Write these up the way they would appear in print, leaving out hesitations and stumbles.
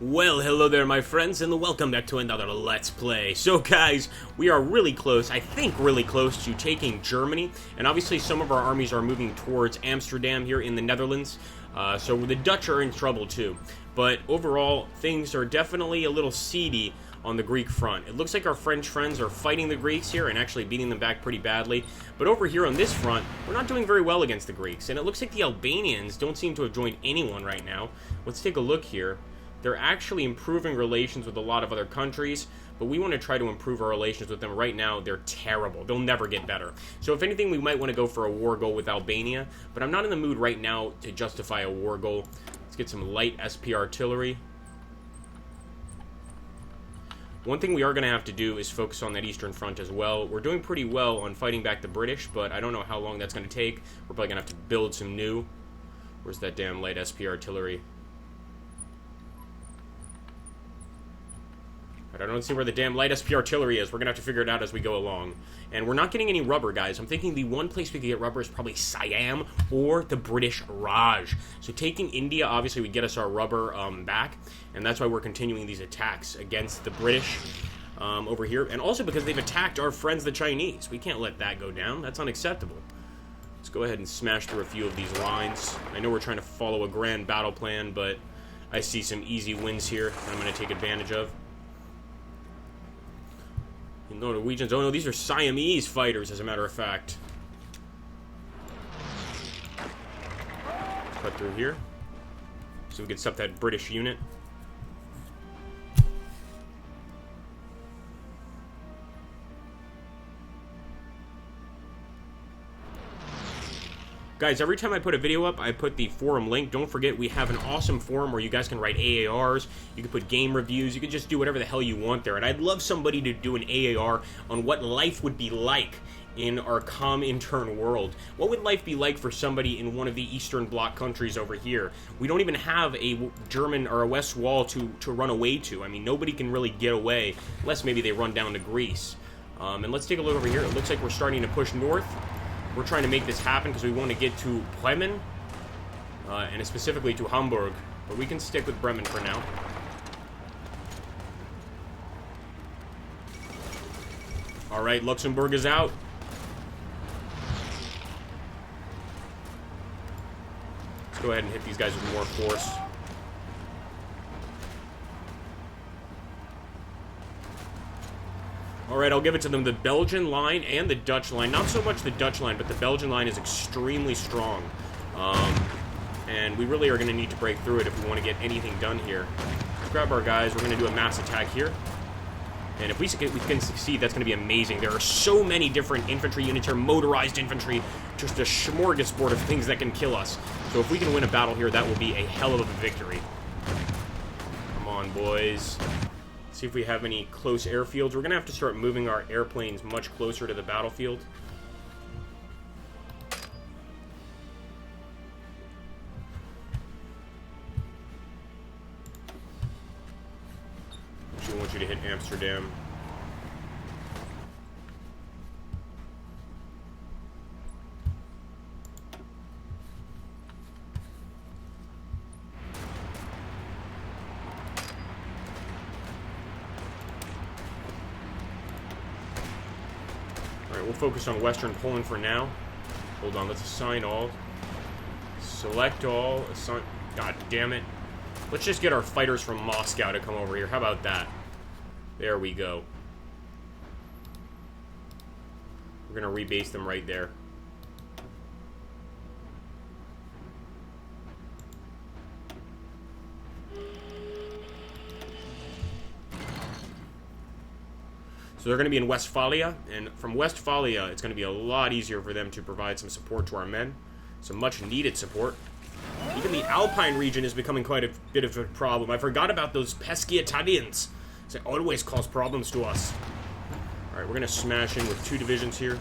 Well, hello there, my friends, and welcome back to another Let's Play. So, guys, we are really close, I think really close, to taking Germany, and obviously some of our armies are moving towards Amsterdam here in the Netherlands, so the Dutch are in trouble too. But overall, things are definitely a little seedy on the Greek front. It looks like our French friends are fighting the Greeks here and actually beating them back pretty badly. But over here on this front, we're not doing very well against the Greeks, and it looks like the Albanians don't seem to have joined anyone right now. Let's take a look here. They're actually improving relations with a lot of other countries, but we want to try to improve our relations with them. Right now, they're terrible. They'll never get better. So if anything, we might want to go for a war goal with Albania, but I'm not in the mood right now to justify a war goal. Let's get some light SP artillery. One thing we are going to have to do is focus on that Eastern Front as well. We're doing pretty well on fighting back the British, but I don't know how long that's going to take. We're probably going to have to build some new. Where's that damn light SP artillery? I don't see where the damn light SP artillery is. We're going to have to figure it out as we go along. And we're not getting any rubber, guys. I'm thinking the one place we could get rubber is probably Siam or the British Raj. So taking India, obviously, would get us our rubber back. And that's why we're continuing these attacks against the British over here. And also because they've attacked our friends, the Chinese. We can't let that go down. That's unacceptable. Let's go ahead and smash through a few of these lines. I know we're trying to follow a grand battle plan, but I see some easy wins here that I'm going to take advantage of. No Norwegians. Oh no, these are Siamese fighters, as a matter of fact. Cut through here, so we can stop that British unit. Guys, every time I put a video up, I put the forum link. Don't forget, we have an awesome forum where you guys can write AARs, you can put game reviews, you can just do whatever the hell you want there. And I'd love somebody to do an AAR on what life would be like in our Comintern world. What would life be like for somebody in one of the Eastern Bloc countries over here? We don't even have a German or a West Wall to run away to. I mean, nobody can really get away, unless maybe they run down to Greece. And let's take a look over here. It looks like we're starting to push north. We're trying to make this happen because we want to get to Bremen, and specifically to Hamburg. But we can stick with Bremen for now. Alright, Luxembourg is out. Let's go ahead and hit these guys with more force. Alright, I'll give it to them. The Belgian line and the Dutch line. Not so much the Dutch line, but the Belgian line is extremely strong. And we really are going to need to break through it if we want to get anything done here. Let's grab our guys. We're going to do a mass attack here. And if we can succeed, that's going to be amazing. There are so many different infantry units here. Motorized infantry. Just a smorgasbord of things that can kill us. So if we can win a battle here, that will be a hell of a victory. Come on, boys. See if we have any close airfields. We're going to have to start moving our airplanes much closer to the battlefield. I want you to hit Amsterdam. We'll focus on Western Poland for now. Hold on, let's assign all. Select all. Assign. God damn it. Let's just get our fighters from Moscow to come over here. How about that? There we go. We're going to rebase them right there. So they're going to be in Westphalia, and from Westphalia, it's going to be a lot easier for them to provide some support to our men. Some much-needed support. Even the Alpine region is becoming quite a bit of a problem. I forgot about those pesky Italians. They always cause problems to us. Alright, we're going to smash in with 2 divisions here.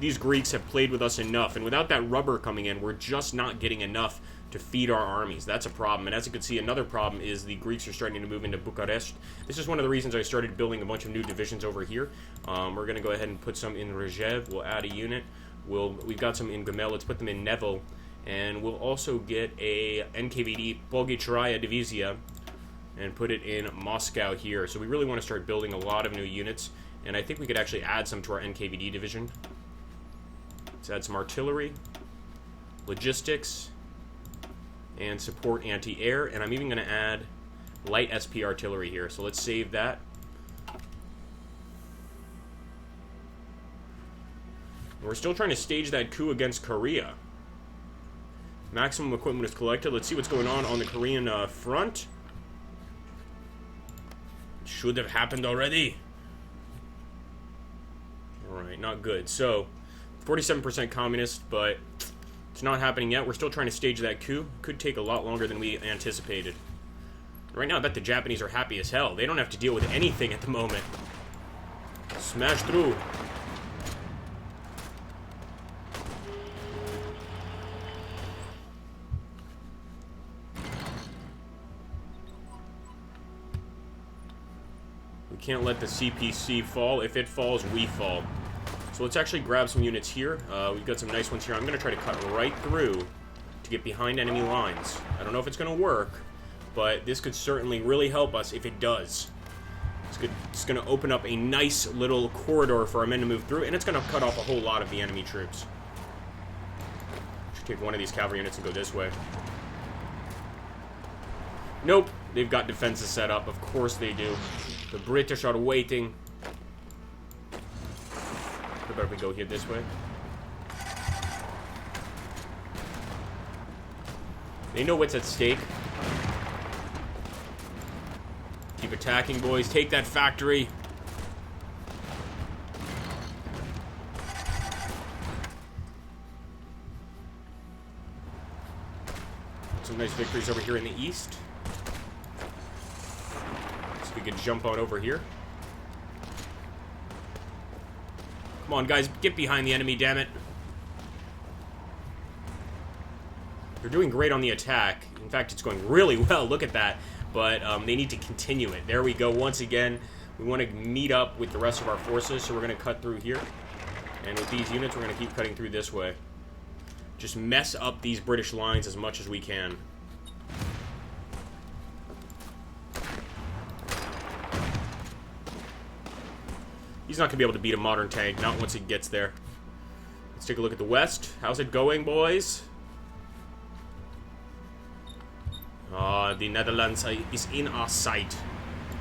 These Greeks have played with us enough, and without that rubber coming in, we're just not getting enough to feed our armies. That's a problem. And as you can see, another problem is the Greeks are starting to move into Bucharest. This is one of the reasons I started building a bunch of new divisions over here. We're going to go ahead and put some in Regev. We'll add a unit. We've got some in Gamel. Let's put them in Neville. And we'll also get a NKVD Polgichraya Divizia and put it in Moscow here. So we really want to start building a lot of new units, and I think we could actually add some to our NKVD division. Let's add some artillery, logistics, and support anti-air, and I'm even going to add light SP artillery here. So let's save that. We're still trying to stage that coup against Korea. Maximum equipment is collected. Let's see what's going on the Korean front. Should have happened already. Alright, not good. So, 47% communist, but it's not happening yet. We're still trying to stage that coup. Could take a lot longer than we anticipated. Right now, I bet the Japanese are happy as hell. They don't have to deal with anything at the moment. Smash through. We can't let the CPC fall. If it falls, we fall. So let's actually grab some units here. We've got some nice ones here. I'm going to try to cut right through to get behind enemy lines. I don't know if it's going to work, but this could certainly really help us if it does. It's going to open up a nice little corridor for our men to move through, and it's going to cut off a whole lot of the enemy troops. Should take one of these cavalry units and go this way. Nope, they've got defenses set up. Of course they do. The British are waiting. How about if we go here this way? They know what's at stake. Keep attacking, boys. Take that factory. Some nice victories over here in the east. So we could jump on over here. Come on, guys. Get behind the enemy, damn it. They're doing great on the attack. In fact, it's going really well. Look at that. But they need to continue it. There we go. Once again, we want to meet up with the rest of our forces, so we're going to cut through here. And with these units, we're going to keep cutting through this way. Just mess up these British lines as much as we can. He's not going to be able to beat a modern tank, not once it gets there. Let's take a look at the west. How's it going, boys? The Netherlands is in our sight.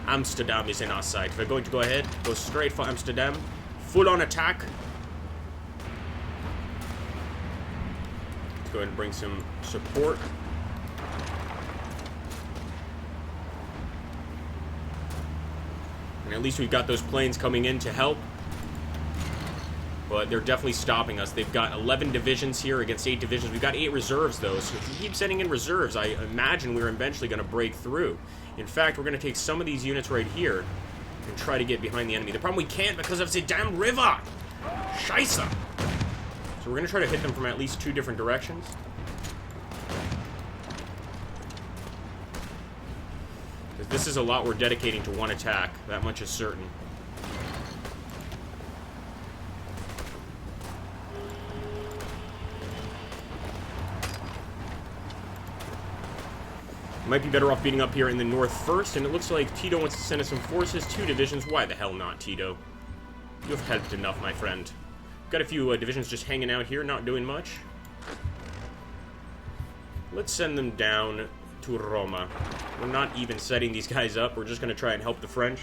Amsterdam is in our sight. We're going to go ahead, go straight for Amsterdam. Full-on attack. Let's go ahead and bring some support. And at least we've got those planes coming in to help. But they're definitely stopping us. They've got 11 divisions here against 8 divisions. We've got 8 reserves, though. So if we keep sending in reserves, I imagine we're eventually going to break through. In fact, we're going to take some of these units right here and try to get behind the enemy. The problem, we can't because of the damn river. Scheiße. So we're going to try to hit them from at least 2 different directions. This is a lot we're dedicating to one attack. That much is certain. Might be better off beating up here in the north first, and it looks like Tito wants to send us some forces, 2 divisions. Why the hell not, Tito? You have helped enough, my friend. Got a few divisions just hanging out here, not doing much. Let's send them down to Roma. We're not even setting these guys up. We're just going to try and help the French.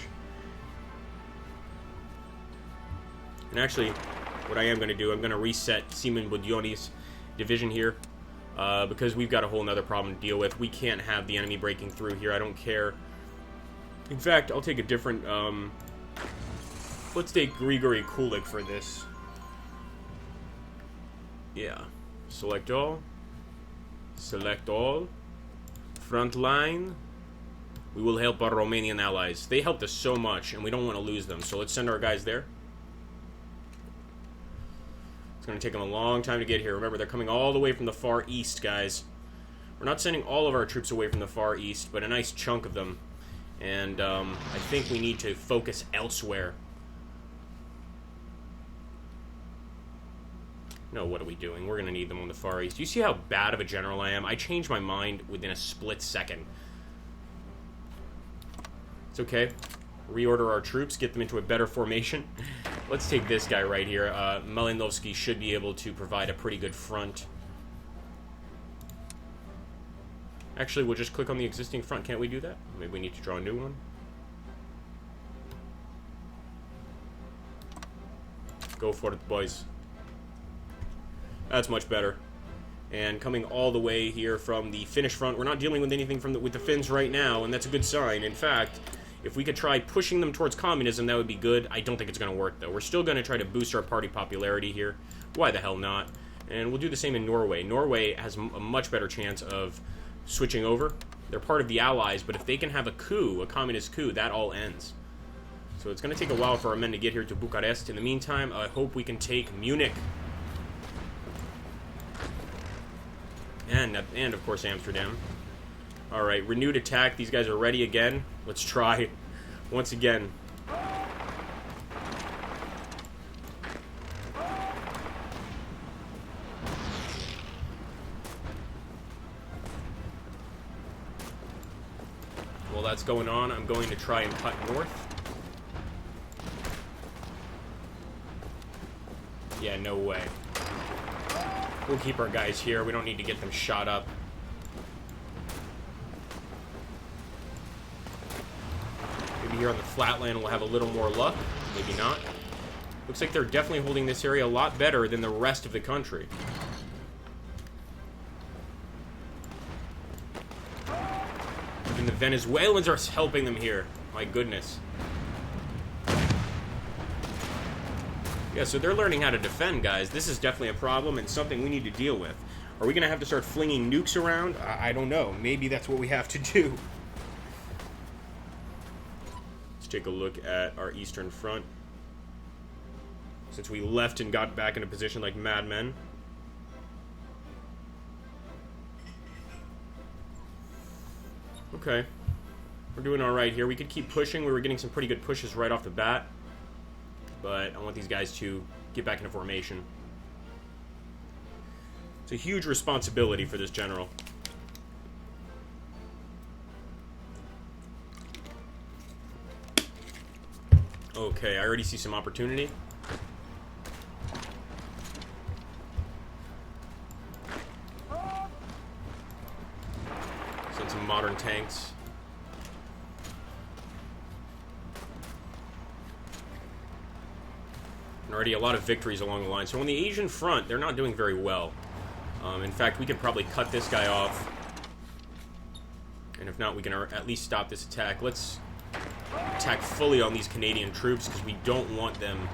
And actually, what I am going to do, I'm going to reset Simon Budioni's division here. Because we've got a whole nother problem to deal with. We can't have the enemy breaking through here. I don't care. In fact, I'll take a different, let's take Grigory Kulik for this. Yeah. Select all. Select all. Front line. We will help our Romanian allies. They helped us so much, and we don't want to lose them. So let's send our guys there. It's going to take them a long time to get here. Remember, they're coming all the way from the far east, guys. We're not sending all of our troops away from the far east, but a nice chunk of them. And I think we need to focus elsewhere. No, what are we doing? We're going to need them on the Far East. Do you see how bad of a general I am? I changed my mind within a split second. It's okay. Reorder our troops, get them into a better formation. Let's take this guy right here. Malinovsky should be able to provide a pretty good front. Actually, we'll just click on the existing front. Can't we do that? Maybe we need to draw a new one. Go for it, boys. That's much better. And coming all the way here from the Finnish front, we're not dealing with anything with the Finns right now, and that's a good sign. In fact, if we could try pushing them towards communism, that would be good. I don't think it's going to work, though. We're still going to try to boost our party popularity here. Why the hell not? And we'll do the same in Norway. Norway has a much better chance of switching over. They're part of the Allies, but if they can have a coup, a communist coup, that all ends. So it's going to take a while for our men to get here to Bucharest. In the meantime, I hope we can take Munich. And of course, Amsterdam. Alright, renewed attack. These guys are ready again. Let's try once again. While that's going on, I'm going to try and cut north. Yeah, no way. We'll keep our guys here. We don't need to get them shot up. Maybe here on the flatland we'll have a little more luck. Maybe not. Looks like they're definitely holding this area a lot better than the rest of the country. Even the Venezuelans are helping them here. My goodness. Yeah, so they're learning how to defend, guys. This is definitely a problem and something we need to deal with. Are we going to have to start flinging nukes around? I don't know. Maybe that's what we have to do. Let's take a look at our Eastern Front. Since we left and got back into position like madmen. Okay. We're doing alright here. We could keep pushing. We were getting some pretty good pushes right off the bat. But I want these guys to get back into formation. It's a huge responsibility for this general. Okay, I already see some opportunity. Send some modern tanks. And already a lot of victories along the line. So on the Asian front, they're not doing very well. In fact, we could probably cut this guy off. And if not, we can at least stop this attack. Let's attack fully on these Canadian troops because we don't want them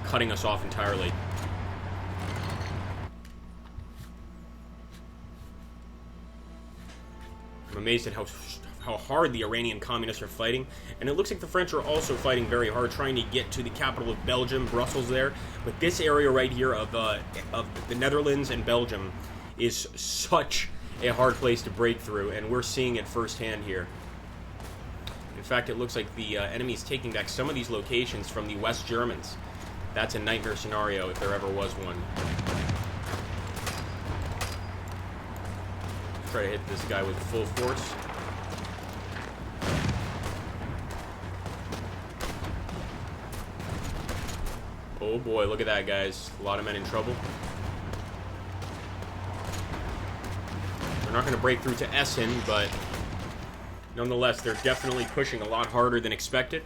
cutting us off entirely. I'm amazed at how hard the Iranian communists are fighting, and it looks like the French are also fighting very hard, trying to get to the capital of Belgium, Brussels there. But this area right here of the Netherlands and Belgium is such a hard place to break through, and we're seeing it firsthand here. In fact, it looks like the enemy is taking back some of these locations from the West Germans. That's a nightmare scenario if there ever was one. Let's try to hit this guy with full force. Oh boy, look at that, guys. A lot of men in trouble. They're not going to break through to Essen, but nonetheless, they're definitely pushing a lot harder than expected.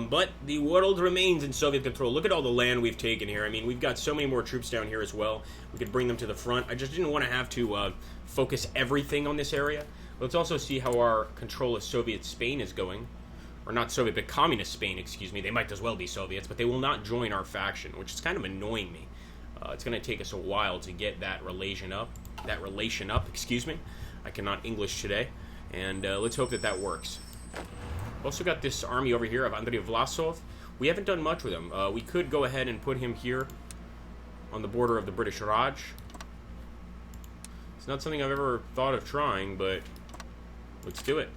But the world remains in Soviet control. Look at all the land we've taken here. I mean, we've got so many more troops down here as well. We could bring them to the front. I just didn't want to have to focus everything on this area. Let's also see how our control of Soviet Spain is going. Or not Soviet, but Communist Spain, excuse me. They might as well be Soviets, but they will not join our faction, which is kind of annoying me. It's going to take us a while to get that relation up. Excuse me. I cannot English today. And let's hope that that works. We've also got this army over here of Andrei Vlasov. We haven't done much with him. We could go ahead and put him here on the border of the British Raj. It's not something I've ever thought of trying, but let's do it.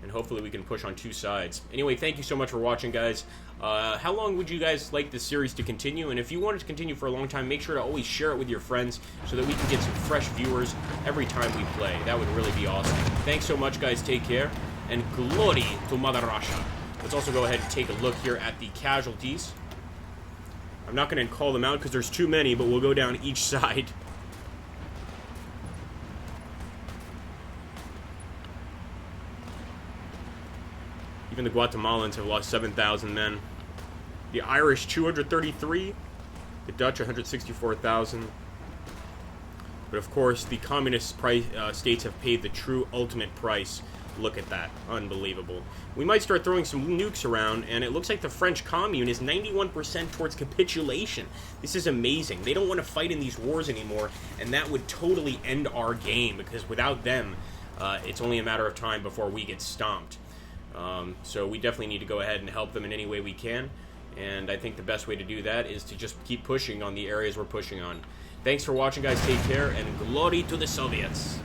and hopefully we can push on 2 sides. Anyway, thank you so much for watching, guys. How long would you guys like this series to continue? And if you want it to continue for a long time, make sure to always share it with your friends so that we can get some fresh viewers every time we play. That would really be awesome. Thanks so much, guys. Take care, and glory to Mother Russia. Let's also go ahead and take a look here at the casualties. I'm not going to call them out because there's too many, but we'll go down each side. Even the Guatemalans have lost 7,000 men. The Irish, 233. The Dutch, 164,000. But of course, the communist states have paid the true ultimate price. Look at that. Unbelievable. We might start throwing some nukes around, and it looks like the French Commune is 91% towards capitulation. This is amazing. They don't want to fight in these wars anymore, and that would totally end our game, because without them, it's only a matter of time before we get stomped. So we definitely need to go ahead and help them in any way we can, and I think the best way to do that is to just keep pushing on the areas we're pushing on. Thanks for watching, guys. Take care, and glory to the Soviets.